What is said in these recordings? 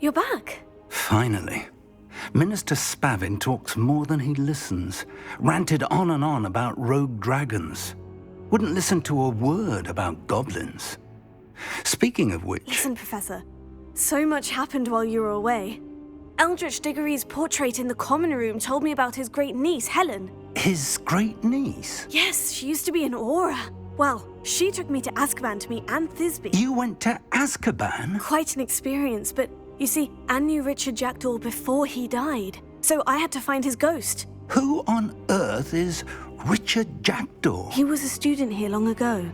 you're back. Finally. Minister Spavin talks more than he listens. Ranted on and on about rogue dragons. Wouldn't listen to a word about goblins. Speaking of which... Listen, Professor. So much happened while you were away. Eldritch Diggory's portrait in the common room told me about his great niece, Helen. His great niece? Yes, she used to be an Auror. Well, she took me to Azkaban to meet Anne Thisbe. You went to Azkaban? Quite an experience, but you see, Anne knew Richard Jackdaw before he died, so I had to find his ghost. Who on earth is Richard Jackdaw? He was a student here long ago.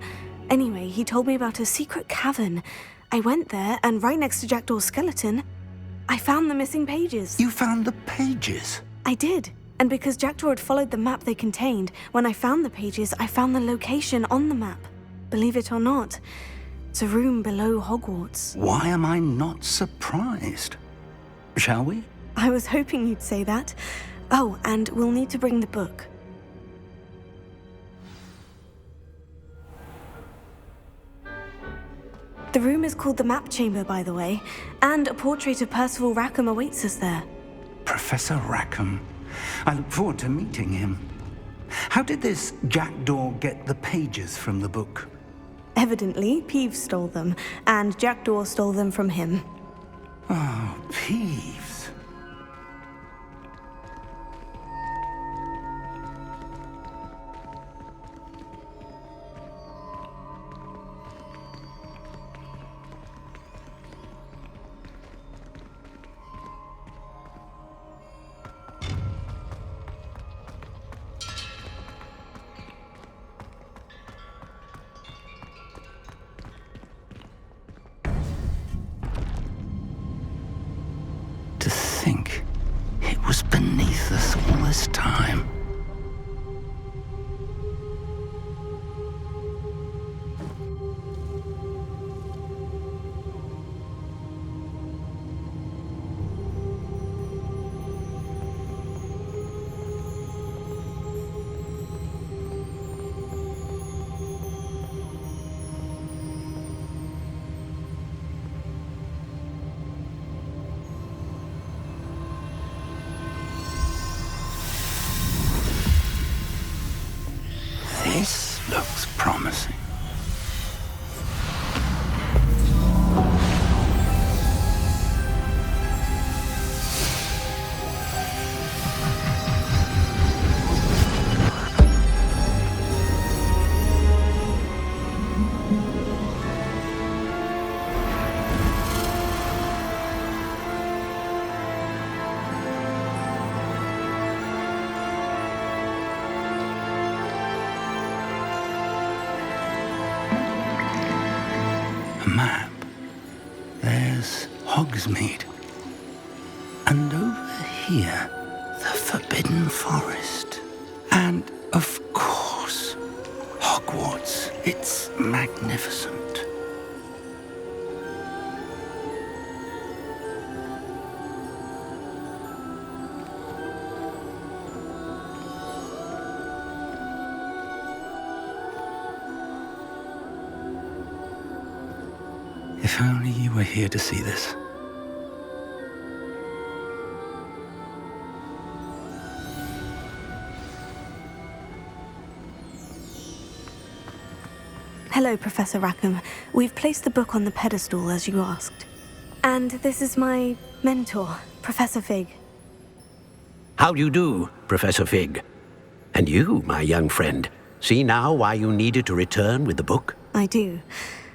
Anyway, he told me about a secret cavern. I went there, and right next to Jackdaw's skeleton, I found the missing pages. You found the pages? I did. And because Jackdaw had followed the map they contained, when I found the pages, I found the location on the map. Believe it or not, it's a room below Hogwarts. Why am I not surprised? Shall we? I was hoping you'd say that. Oh, and we'll need to bring the book. The room is called the Map Chamber, by the way, and a portrait of Percival Rackham awaits us there. Professor Rackham. I look forward to meeting him. How did this Jackdaw get the pages from the book? Evidently, Peeves stole them, and Jackdaw stole them from him. Oh, Peeves. To think it was beneath us all this time. This looks promising. A map. There's Hogsmeade. And over here, the Forbidden Forest. And, of course, Hogwarts. It's magnificent. If only you were here to see this. Hello, Professor Rackham. We've placed the book on the pedestal, as you asked. And this is my mentor, Professor Fig. How do you do, Professor Fig? And you, my young friend, see now why you needed to return with the book? I do.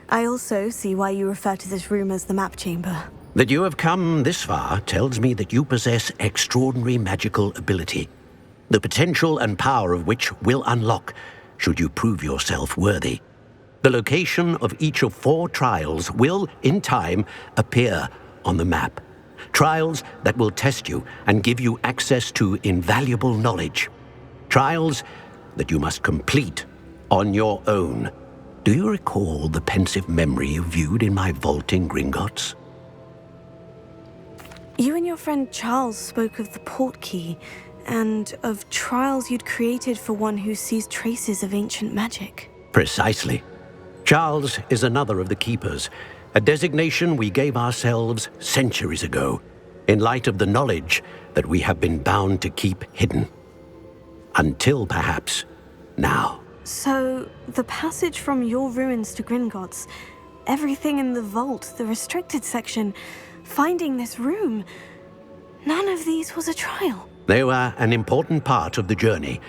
I also see why you refer to this room as the Map Chamber. That you have come this far tells me that you possess extraordinary magical ability, the potential and power of which will unlock should you prove yourself worthy. The location of each of 4 trials will, in time, appear on the map. Trials that will test you and give you access to invaluable knowledge. Trials that you must complete on your own. Do you recall the pensive memory you viewed in my vaulting Gringotts? You and your friend Charles spoke of the portkey, and of trials you'd created for one who sees traces of ancient magic. Precisely. Charles is another of the keepers, a designation we gave ourselves centuries ago, in light of the knowledge that we have been bound to keep hidden. Until perhaps now. So, the passage from your ruins to Gringotts, everything in the vault, the restricted section, finding this room, none of these was a trial. They were an important part of the journey,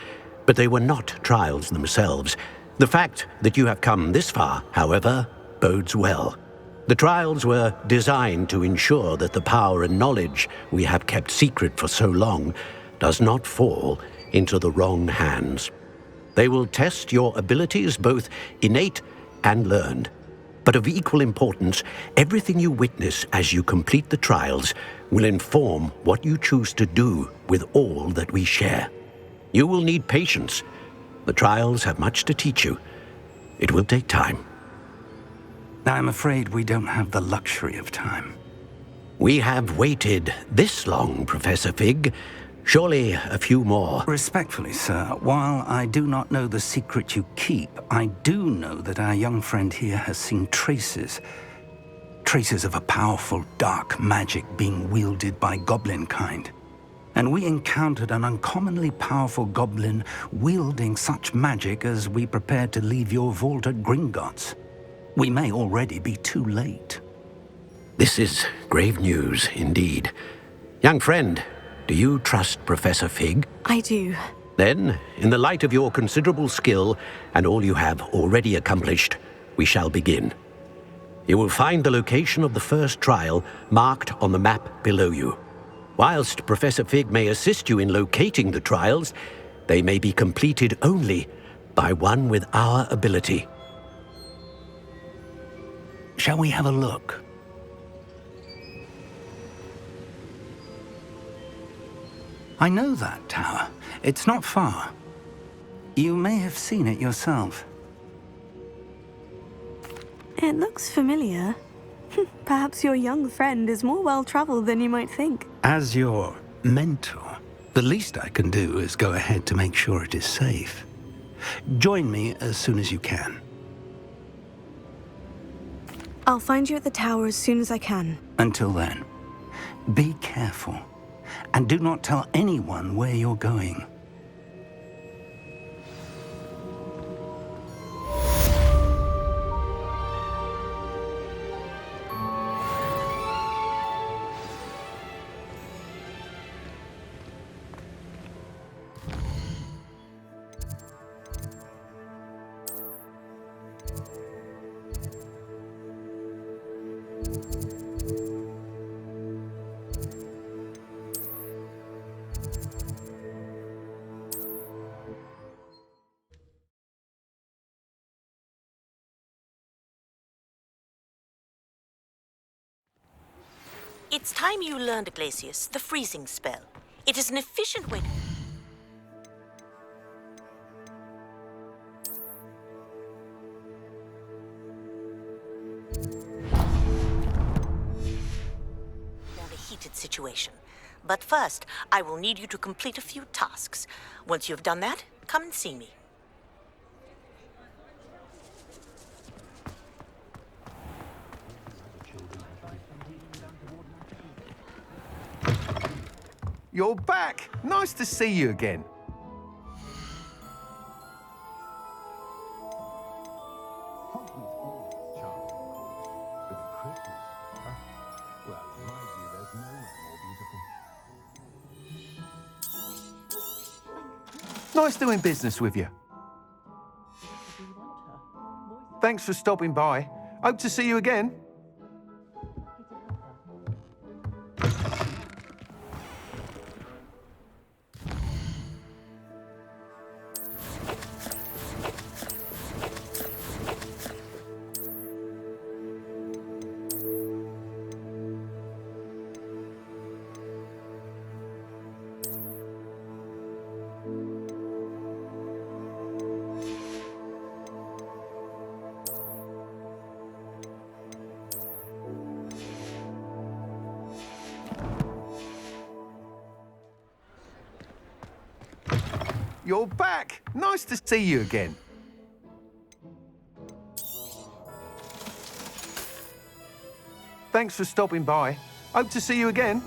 but they were not trials themselves. The fact that you have come this far, however, bodes well. The trials were designed to ensure that the power and knowledge we have kept secret for so long does not fall into the wrong hands. They will test your abilities, both innate and learned. But of equal importance, everything you witness as you complete the trials will inform what you choose to do with all that we share. You will need patience. The trials have much to teach you. It will take time. I'm afraid we don't have the luxury of time. We have waited this long, Professor Fig. Surely a few more. Respectfully, sir, while I do not know the secret you keep, I do know that our young friend here has seen traces of a powerful dark magic being wielded by goblin kind. And we encountered an uncommonly powerful goblin wielding such magic as we prepared to leave your vault at Gringotts. We may already be too late. This is grave news indeed. Young friend, do you trust Professor Fig? I do. Then, in the light of your considerable skill and all you have already accomplished, we shall begin. You will find the location of the first trial marked on the map below you. Whilst Professor Fig may assist you in locating the trials, they may be completed only by one with our ability. Shall we have a look? I know that tower. It's not far. You may have seen it yourself. It looks familiar. Perhaps your young friend is more well-traveled than you might think. As your mentor, the least I can do is go ahead to make sure it is safe. Join me as soon as you can. I'll find you at the tower as soon as I can. Until then, be careful. And do not tell anyone where you're going. It's time you learned, Glacius, the freezing spell. It is an efficient way to... ...around a heated situation. But first, I will need you to complete a few tasks. Once you've done that, come and see me. You're back! Nice to see you again. Nice doing business with you. Thanks for stopping by. Hope to see you again. You're back! Nice to see you again. Thanks for stopping by. Hope to see you again.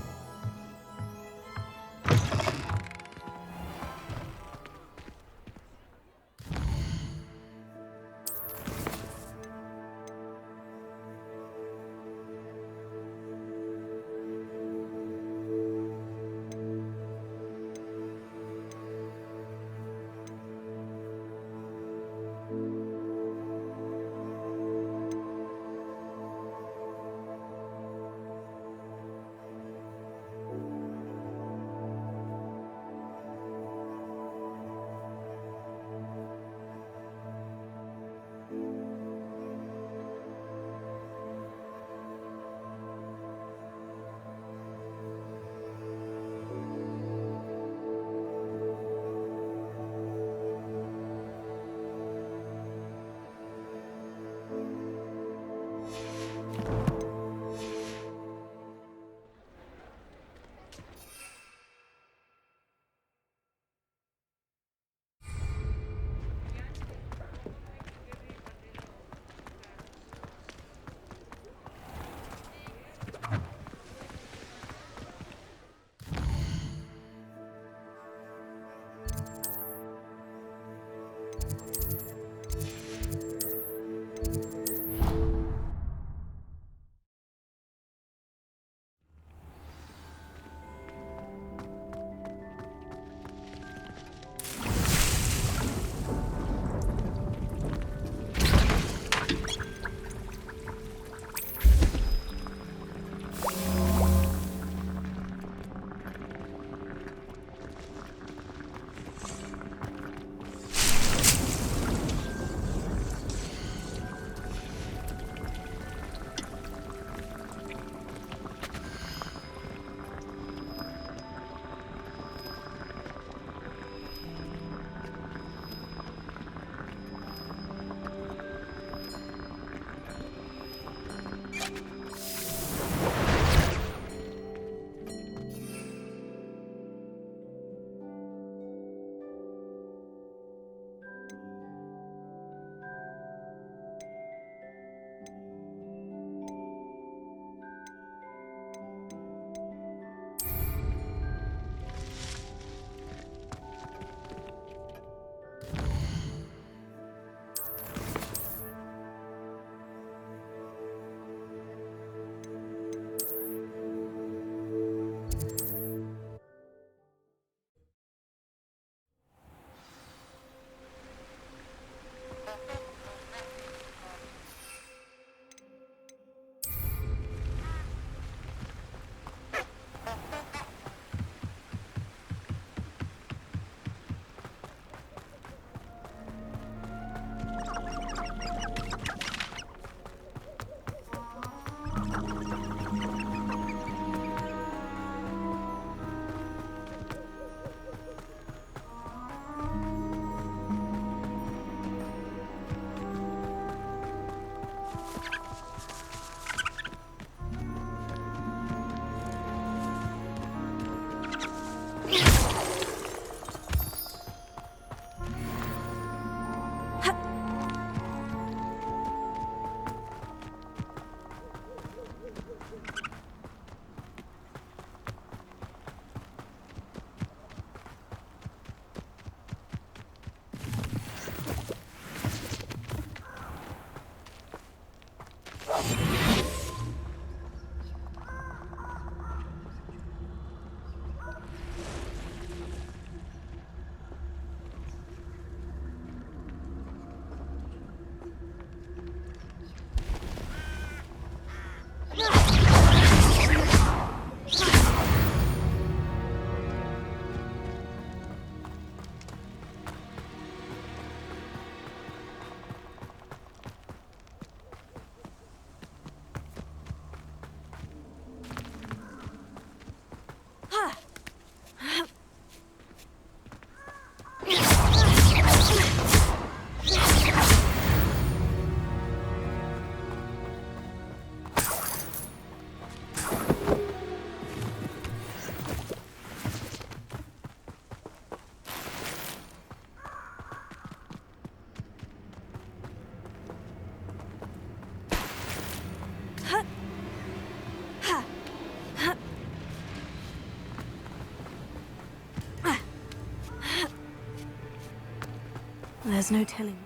There's no telling.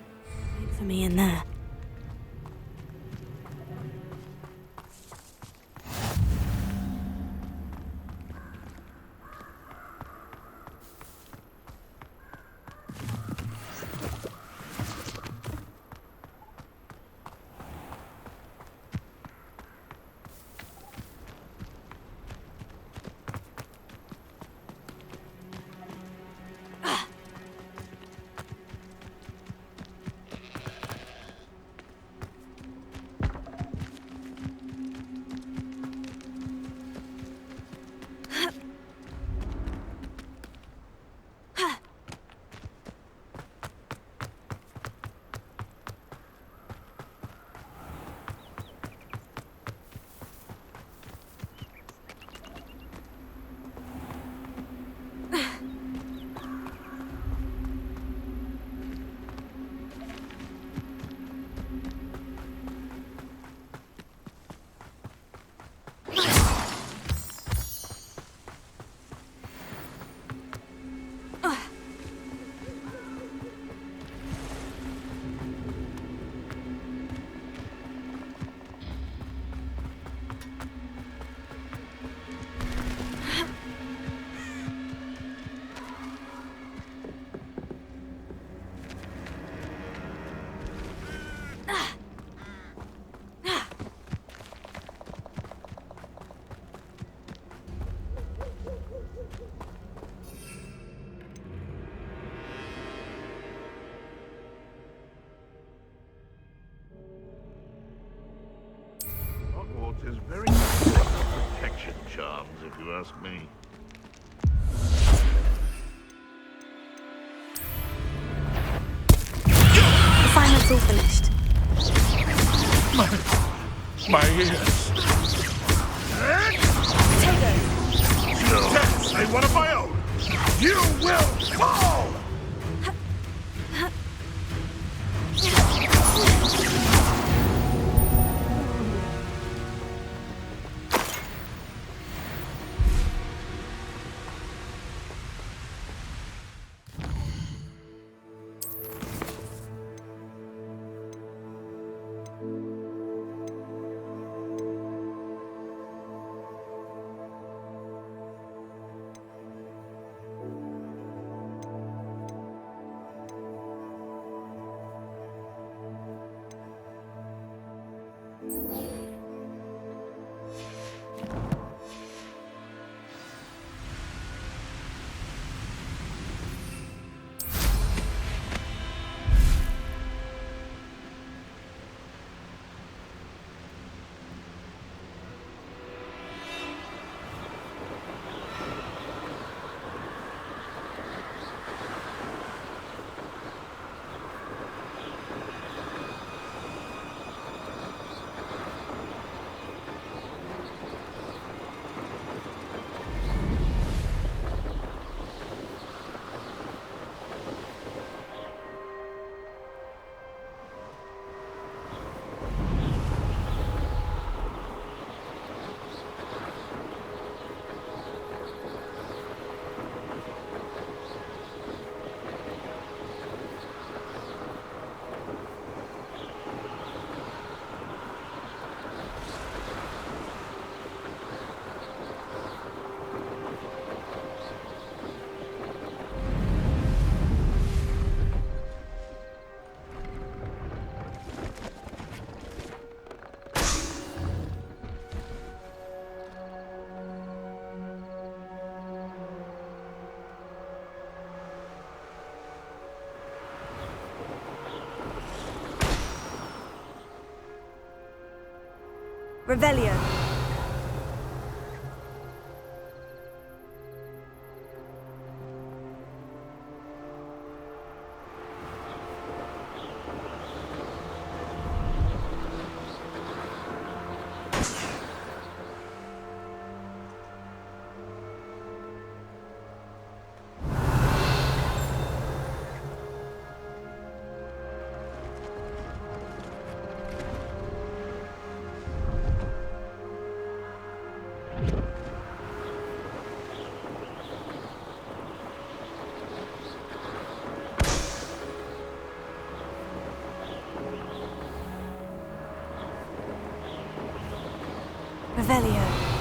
Wait for me in there. Hogwarts is very good at protection charms, if you ask me. Assignment's all finished. My ears. Yes, I one of my own. You will fall! Revelio. Revelio.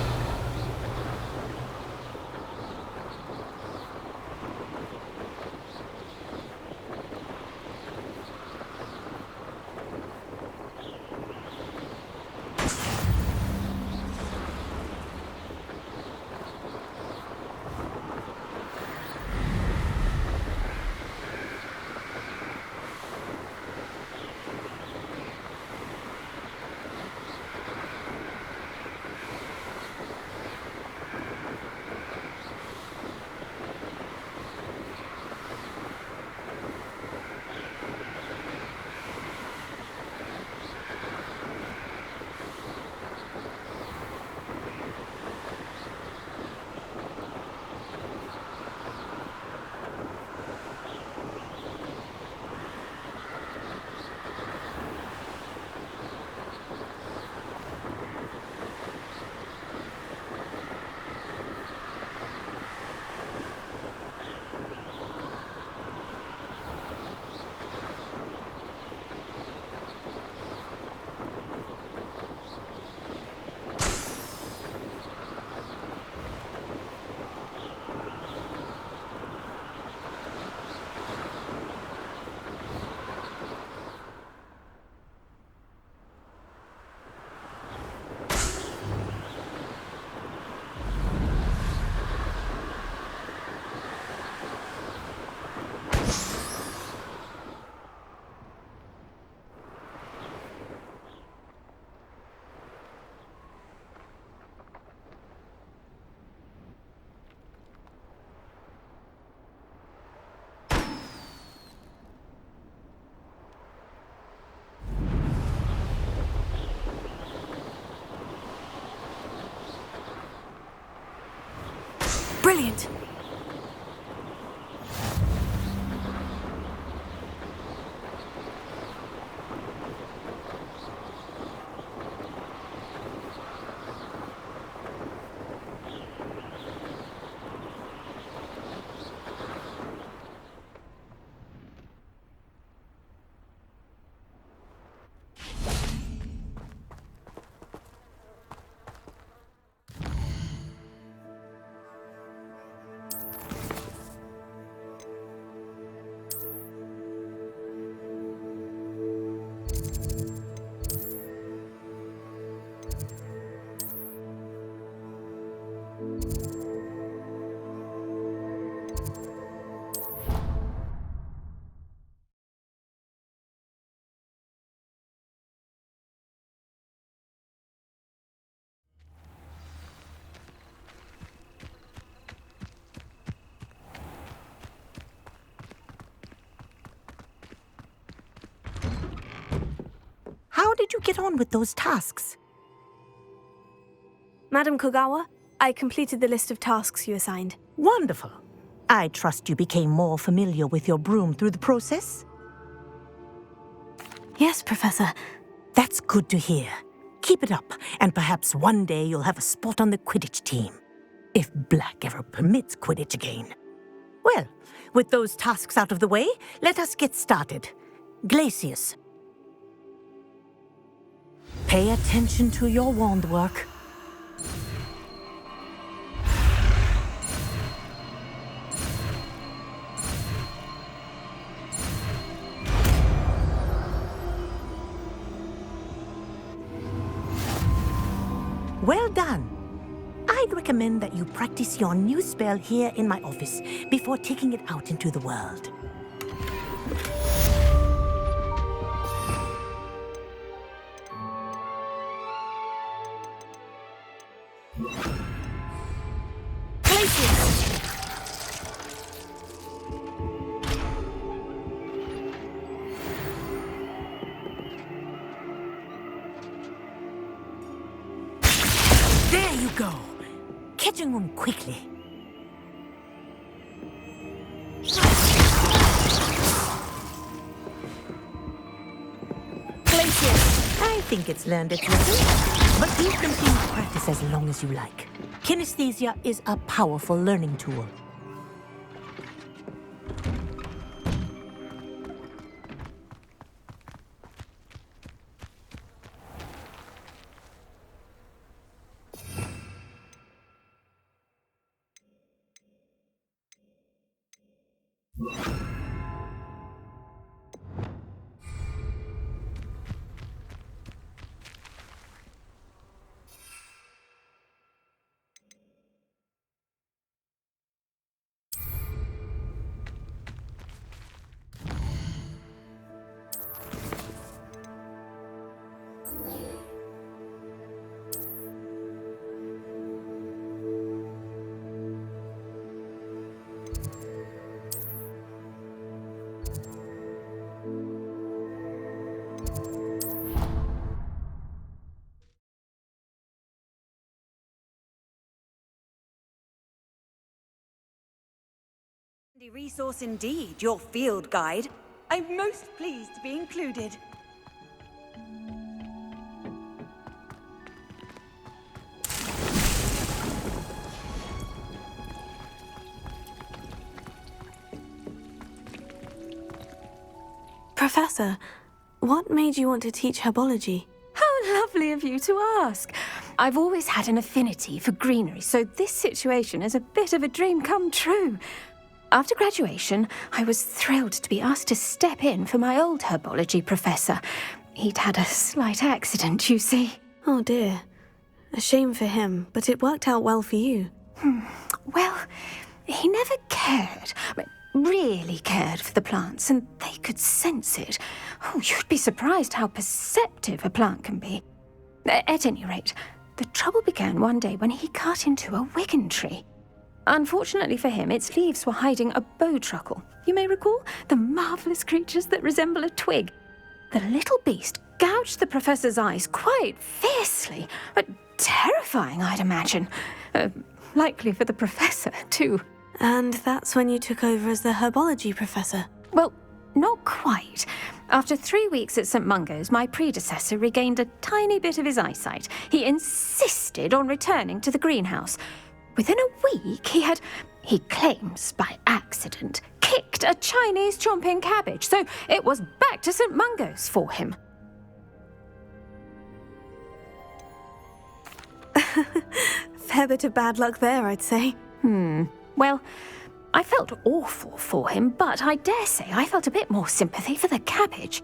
Brilliant! How did you get on with those tasks? Madam Kogawa, I completed the list of tasks you assigned. Wonderful. I trust you became more familiar with your broom through the process? Yes, Professor. That's good to hear. Keep it up, and perhaps one day you'll have a spot on the Quidditch team. If Black ever permits Quidditch again. Well, with those tasks out of the way, let us get started. Glacius. Pay attention to your wand work. Well done. I'd recommend that you practice your new spell here in my office before taking it out into the world. There you go. Catching on quickly. Glacius. I think it's learned its lesson, but you can continue to practice as long as you like. Kinesthesia is a powerful learning tool. handy resource indeed, your field guide. I'm most pleased to be included. Professor, what made you want to teach herbology? How lovely of you to ask. I've always had an affinity for greenery, so this situation is a bit of a dream come true. After graduation, I was thrilled to be asked to step in for my old herbology professor. He'd had a slight accident, you see. Oh dear. A shame for him, but it worked out well for you. Well, he never cared. Really cared for the plants, and they could sense it. Oh, you'd be surprised how perceptive a plant can be. At any rate, the trouble began one day when he cut into a wigan tree. Unfortunately for him, its leaves were hiding a bowtruckle. You may recall the marvellous creatures that resemble a twig. The little beast gouged the professor's eyes quite fiercely, but terrifying, I'd imagine. Likely for the professor, too. And that's when you took over as the herbology professor? Well, not quite. After 3 weeks at St. Mungo's, my predecessor regained a tiny bit of his eyesight. He insisted on returning to the greenhouse. Within a week, he claims by accident, kicked a Chinese chomping cabbage, so it was back to St. Mungo's for him. Fair bit of bad luck there, I'd say. Well, I felt awful for him, but I dare say I felt a bit more sympathy for the cabbage.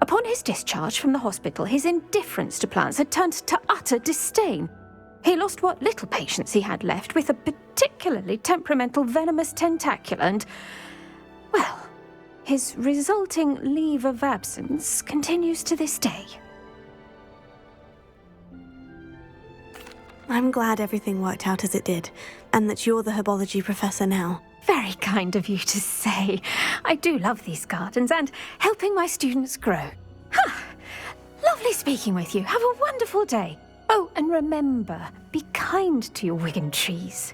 Upon his discharge from the hospital, his indifference to plants had turned to utter disdain. He lost what little patience he had left with a particularly temperamental venomous tentacula and, well, his resulting leave of absence continues to this day. I'm glad everything worked out as it did, and that you're the herbology professor now. Very kind of you to say. I do love these gardens and helping my students grow. Lovely speaking with you. Have a wonderful day. Oh, and remember, be kind to your wigan trees.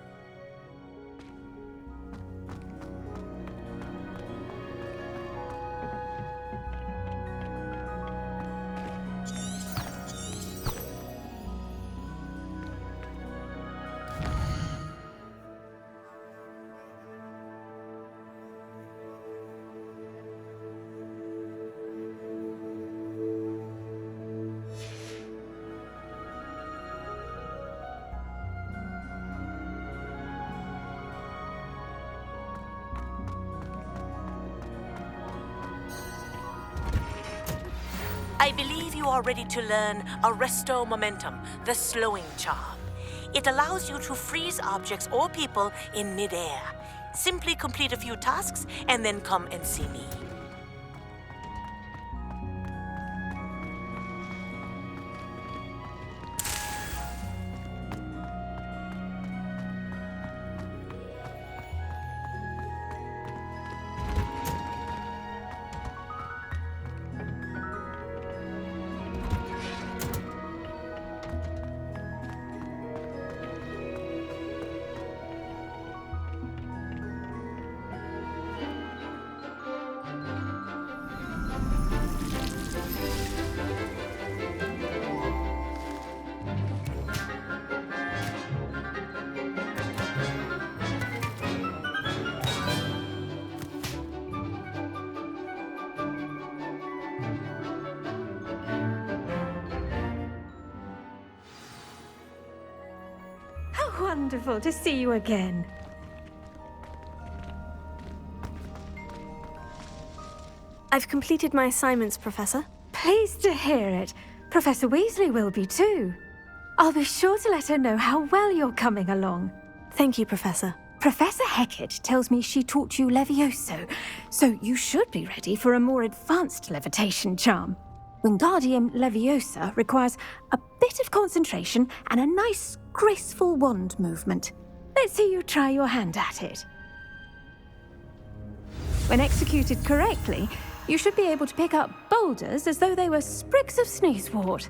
I believe you are ready to learn Arresto Momentum, the slowing charm. It allows you to freeze objects or people in midair. Simply complete a few tasks and then come and see me. Wonderful to see you again. I've completed my assignments, Professor. Pleased to hear it. Professor Weasley will be too. I'll be sure to let her know how well you're coming along. Thank you, Professor. Professor Hecat tells me she taught you Levioso, so you should be ready for a more advanced levitation charm. Wingardium Leviosa requires a bit of concentration and a nice, graceful wand movement. Let's see you try your hand at it. When executed correctly, you should be able to pick up boulders as though they were sprigs of sneezewort.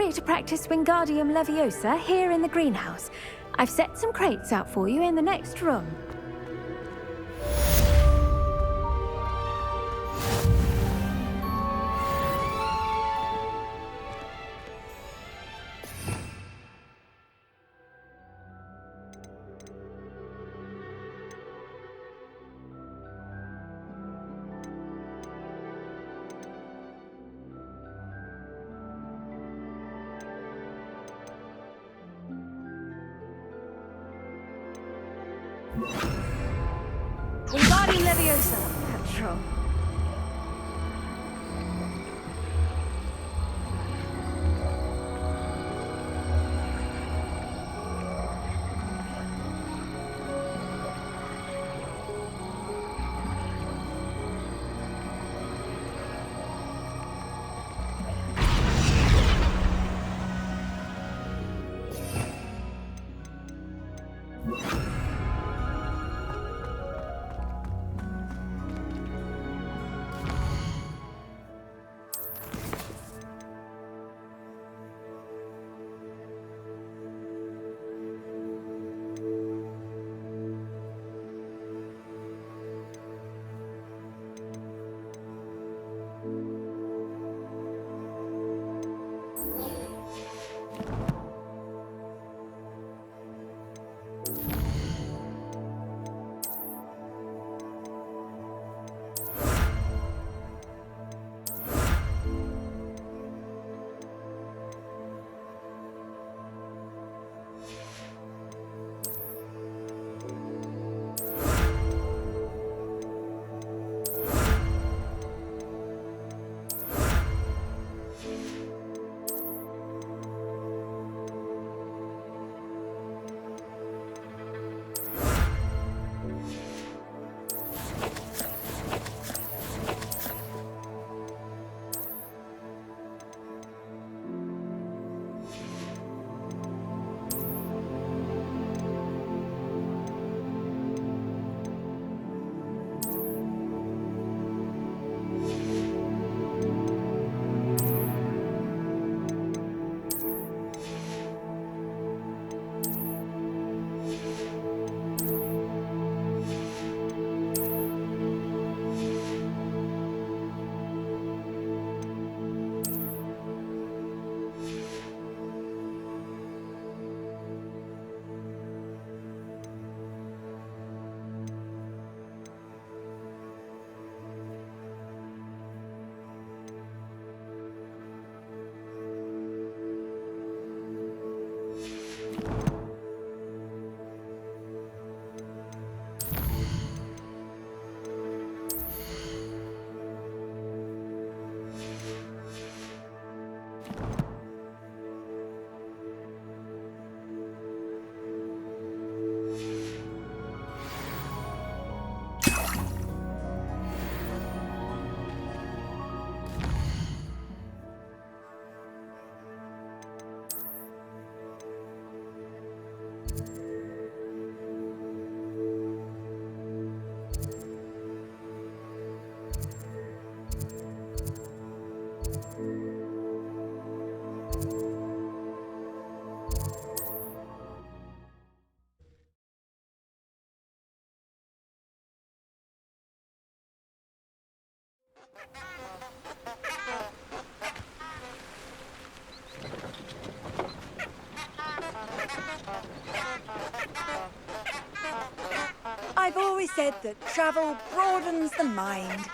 ready to practice Wingardium Leviosa here in the greenhouse. I've set some crates out for you in the next room. Wingardium Leviosa, natural. I've always said that travel broadens the mind.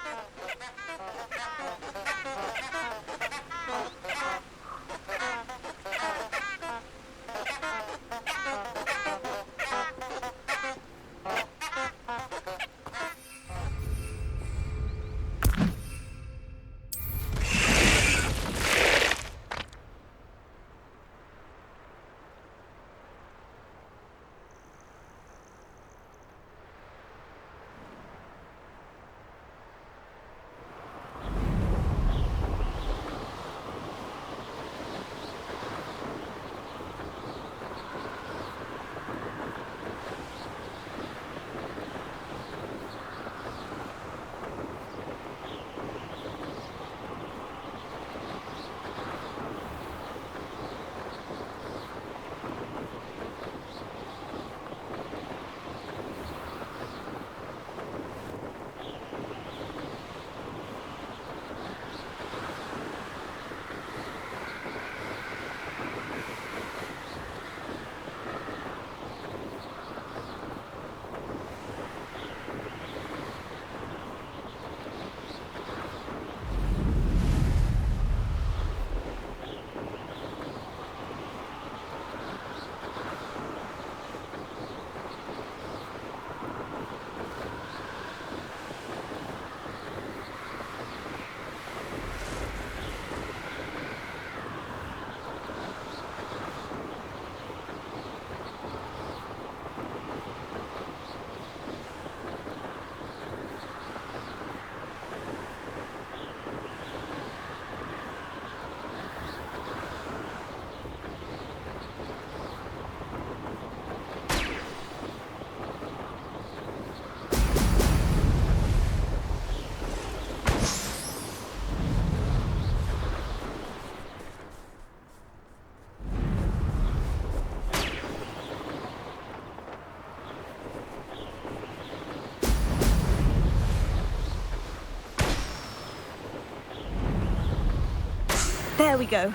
There we go.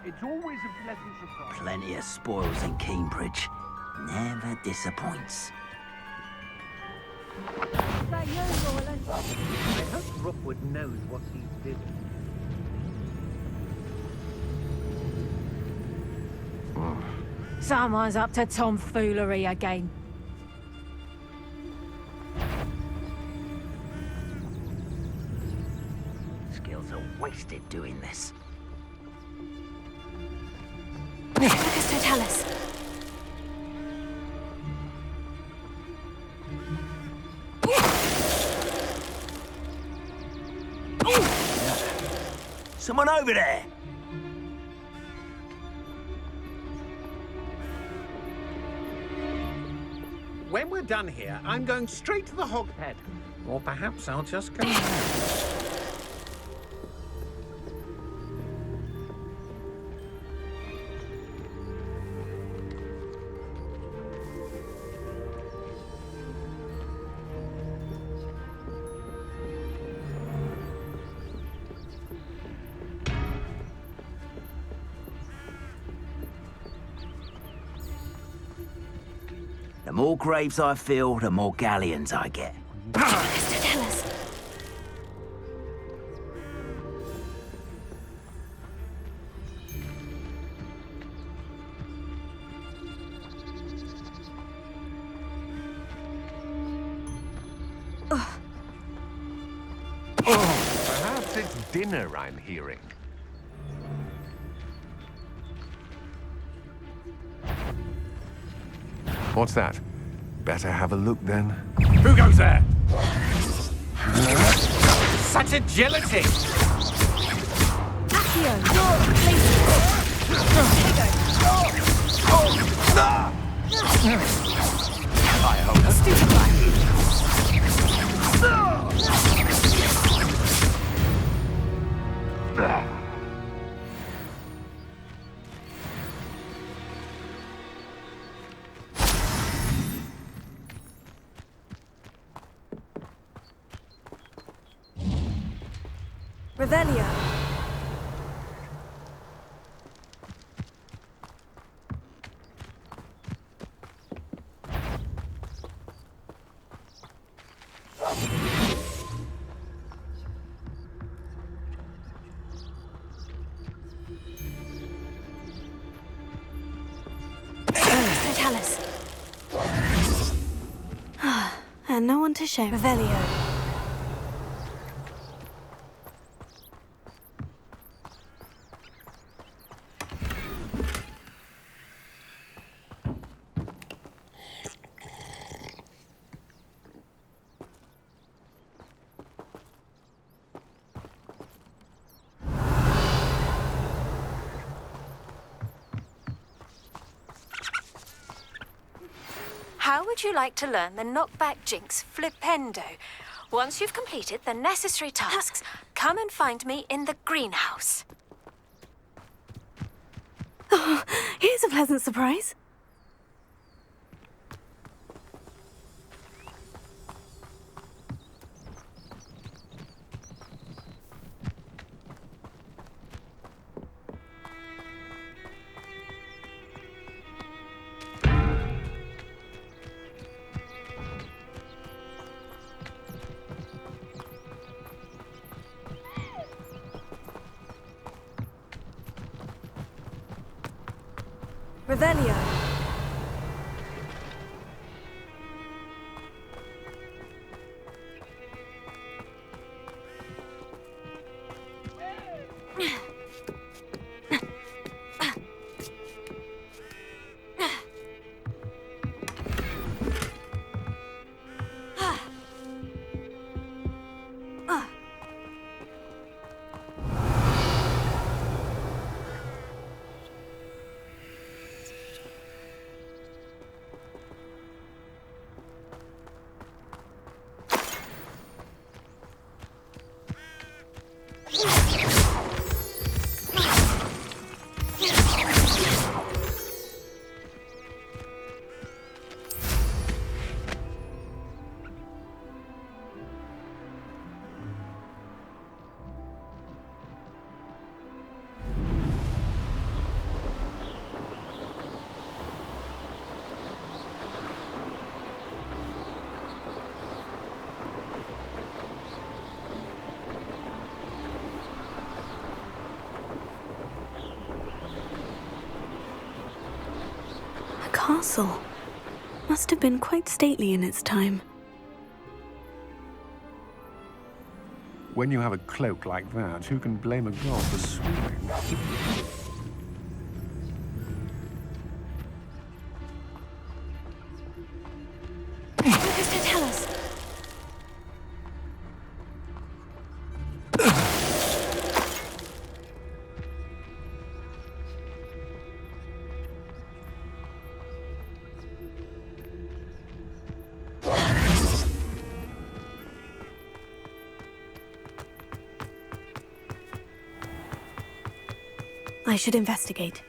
It's always a pleasant surprise. Plenty of spoils in Cambridge. Never disappoints. I hope Rookwood knows what he's doing. Someone's up to tomfoolery again. Skills are wasted doing this. Lucas Totalis. Someone over there! When we're done here, I'm going straight to the Hogshead. Or perhaps I'll just go now. The more graves I fill, the more galleons I get. Lucas Totalis. Perhaps it's dinner I'm hearing. What's that? Better have a look then. Who goes there? Such agility! Accio. Please. I hope. Stupid black. Revelio. Totalis. And no one to share. Revelio. How would you like to learn the knockback jinx flipendo? Once you've completed the necessary tasks, come and find me in the greenhouse. Oh, here's a pleasant surprise. Revelio. castle. Must have been quite stately in its time. When you have a cloak like that, who can blame a god for swimming? What does it tell us? I should investigate.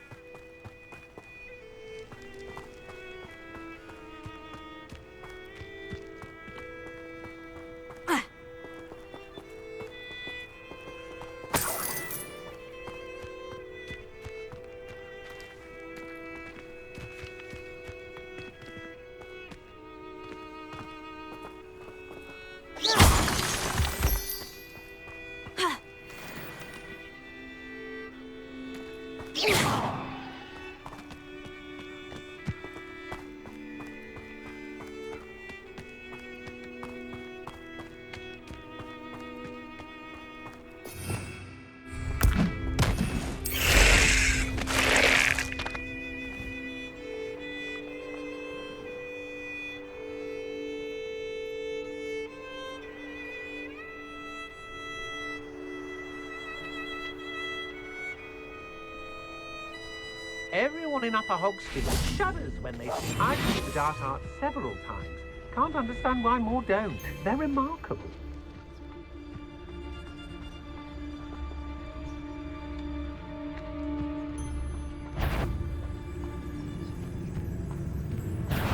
Everyone in Upper Hogsfield shudders when they see. I've used the Dark Arts several times. Can't understand why more don't. They're remarkable.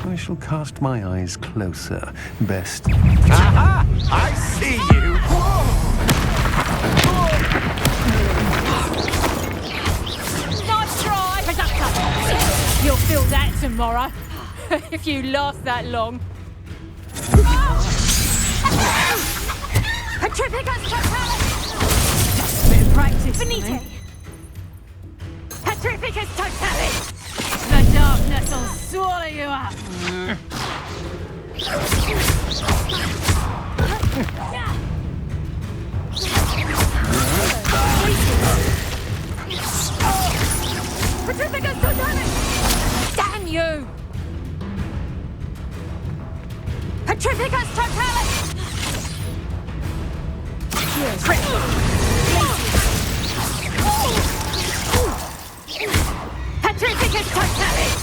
I shall cast my eyes closer. Best. Aha! I see you! Nice try! Production! You'll feel that tomorrow, if you last that long. Petrificus totalis! Bit of practice. Finite! Petrificus totalis! The darkness will swallow you up. Petrificus totalis! Damn you! Petrificus totalis! Petrificus totalis!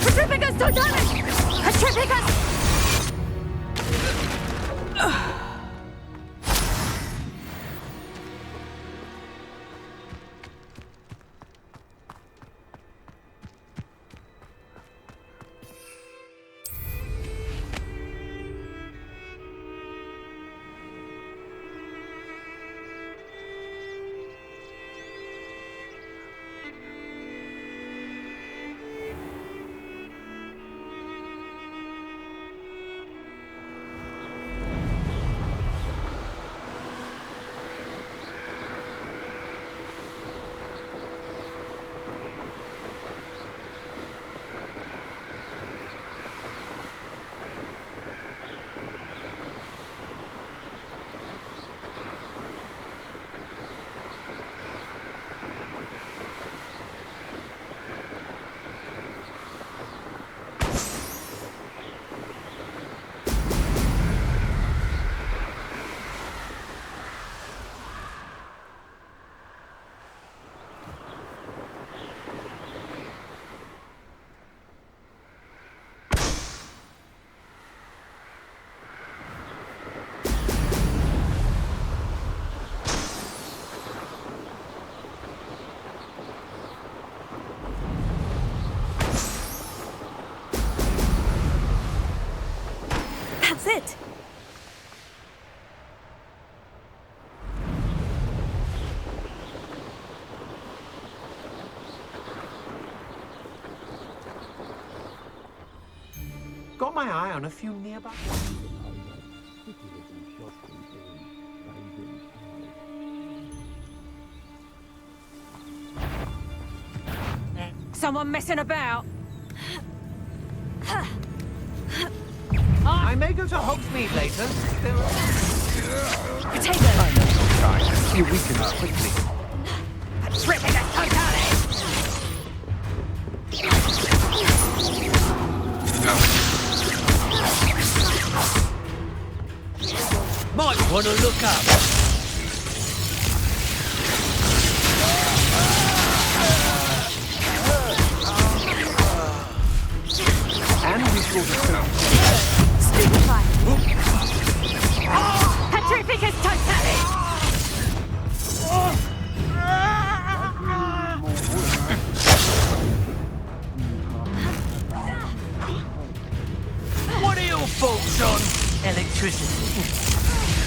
Petrificus totalis! Petrificus! That's it. Got my eye on a few nearby. So someone messing about. I may go to Hogsmeade later. Potato! I know your kind. You weaken quickly. Ripping a totally! Might want to look up. And we shall return. Stupefy! Petrificus totally! What are your thoughts on electricity?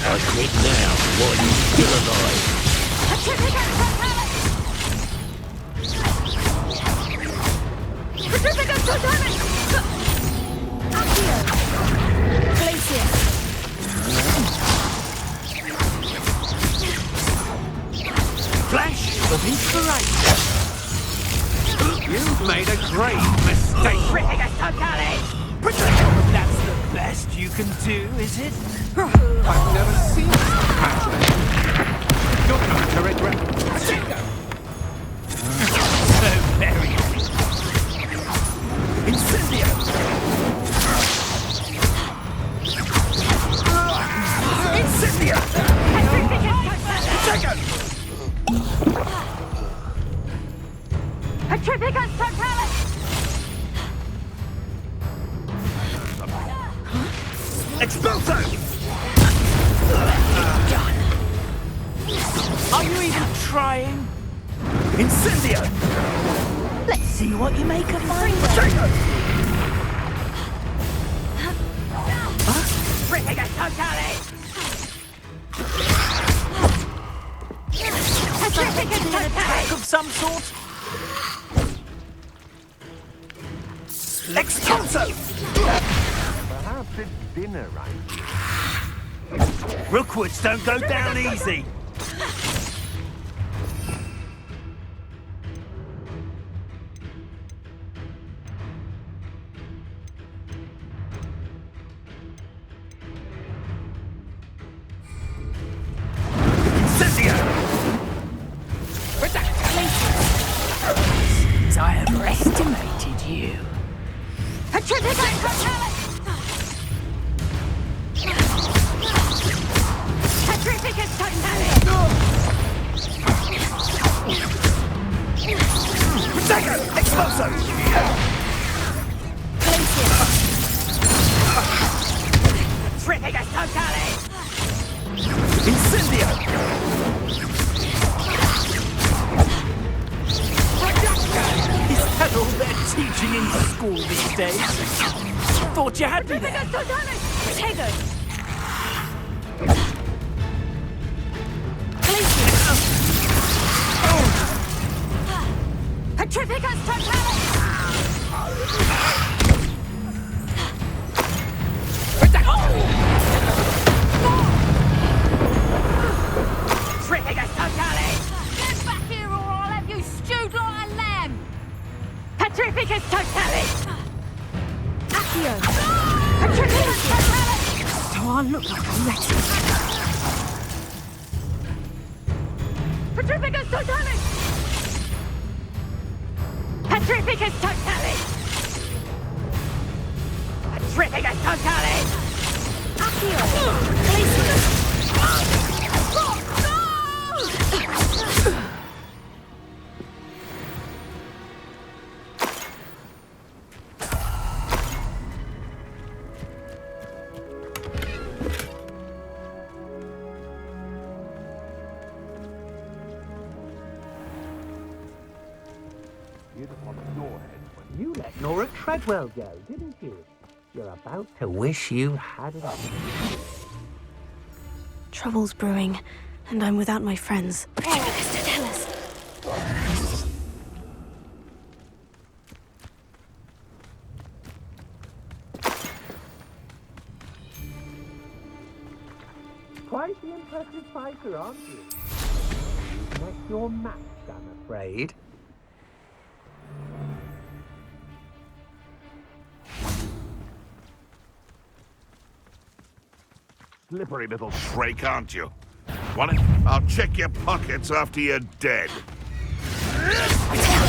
I quit now while you're still alive. Petrificus totally! Petrificus totally! Accio! Glacier! Flash of inspiration. You've made a great mistake. Petrificus totally! That's the best you can do, is it? I've never seen such passion. You're going to regret. So very. Incendio! Incendio! Petrificus totally! Expulso! Are you even trying? Incendio! Let's see what you make of mine. Petrificus totally! Petrificus totally! Attack of some sort? Expulso! Perhaps it's dinner, right? Rookwoods don't go down easy. I overestimated you. Petrificus totally! Petrificus totally! Potato! Expulso! Glacier! Petrificus totally! Incendio! Is that all they're teaching in school these days? Thought you had me there. Petrificus totally! Potato! Glacier! Petrificus totally! Petrificus totally! Get back here or I'll have you stewed like a lamb! Petrificus totally! Accio! Petrificus totally! So I look like a wretch. Petrificus totally! Petrificus totally! Petrificus totally! Accio! Glacier! You let Nora Treadwell go, didn't you? You're about to wish you hadn't. Trouble's brewing, and I'm without my friends. Petrificus totalis. Quite the impressive fighter, aren't you? You've met your match, I'm afraid. slippery little shrake, aren't you? Want it? I'll check your pockets after you're dead.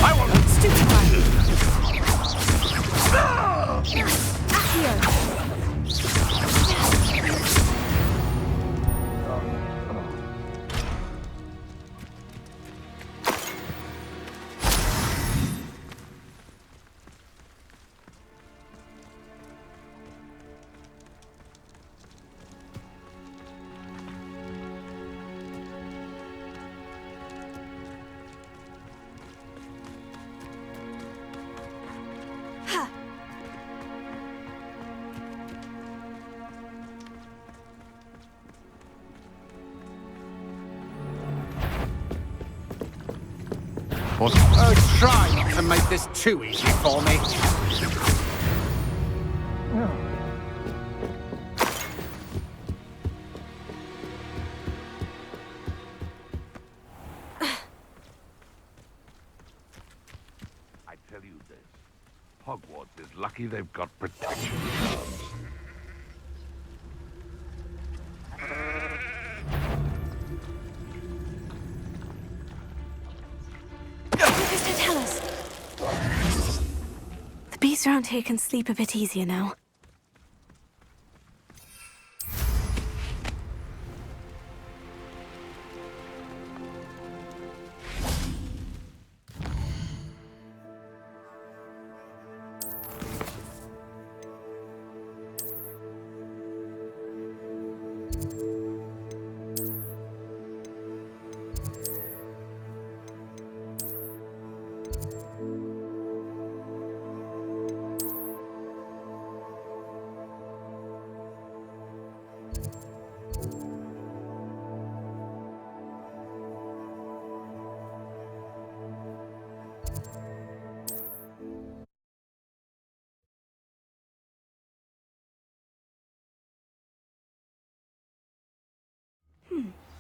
I won't... Stupid Oh, try not to make this too easy for me. I tell you this. Hogwarts is lucky they've got protection charms. Tell us. The beasts around here can sleep a bit easier now.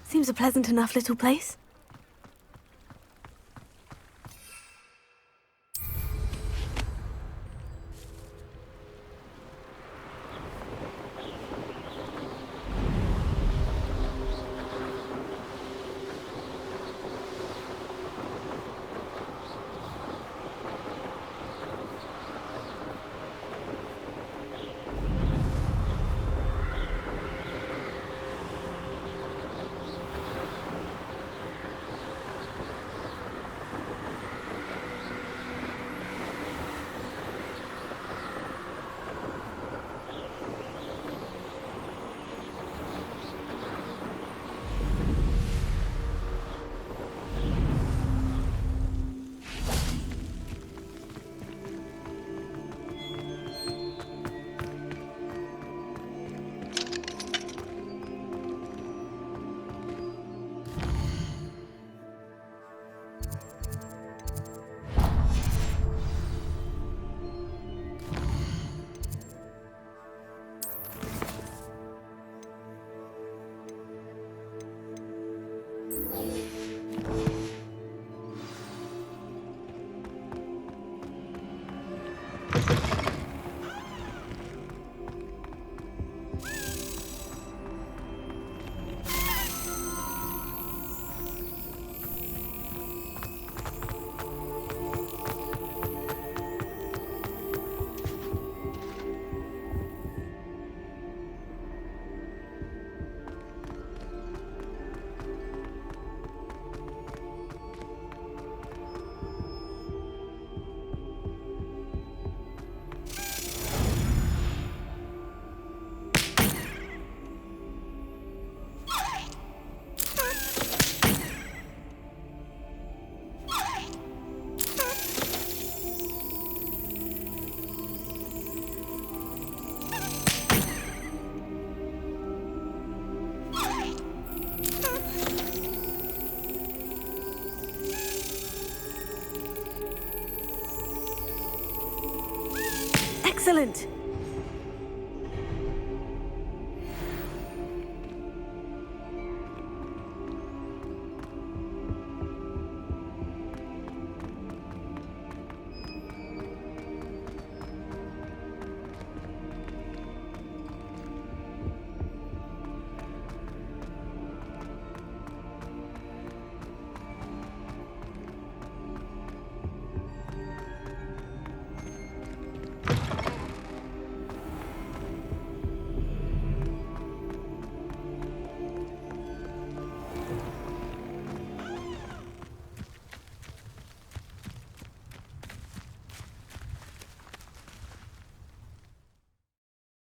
Seems a pleasant enough little place. Excellent!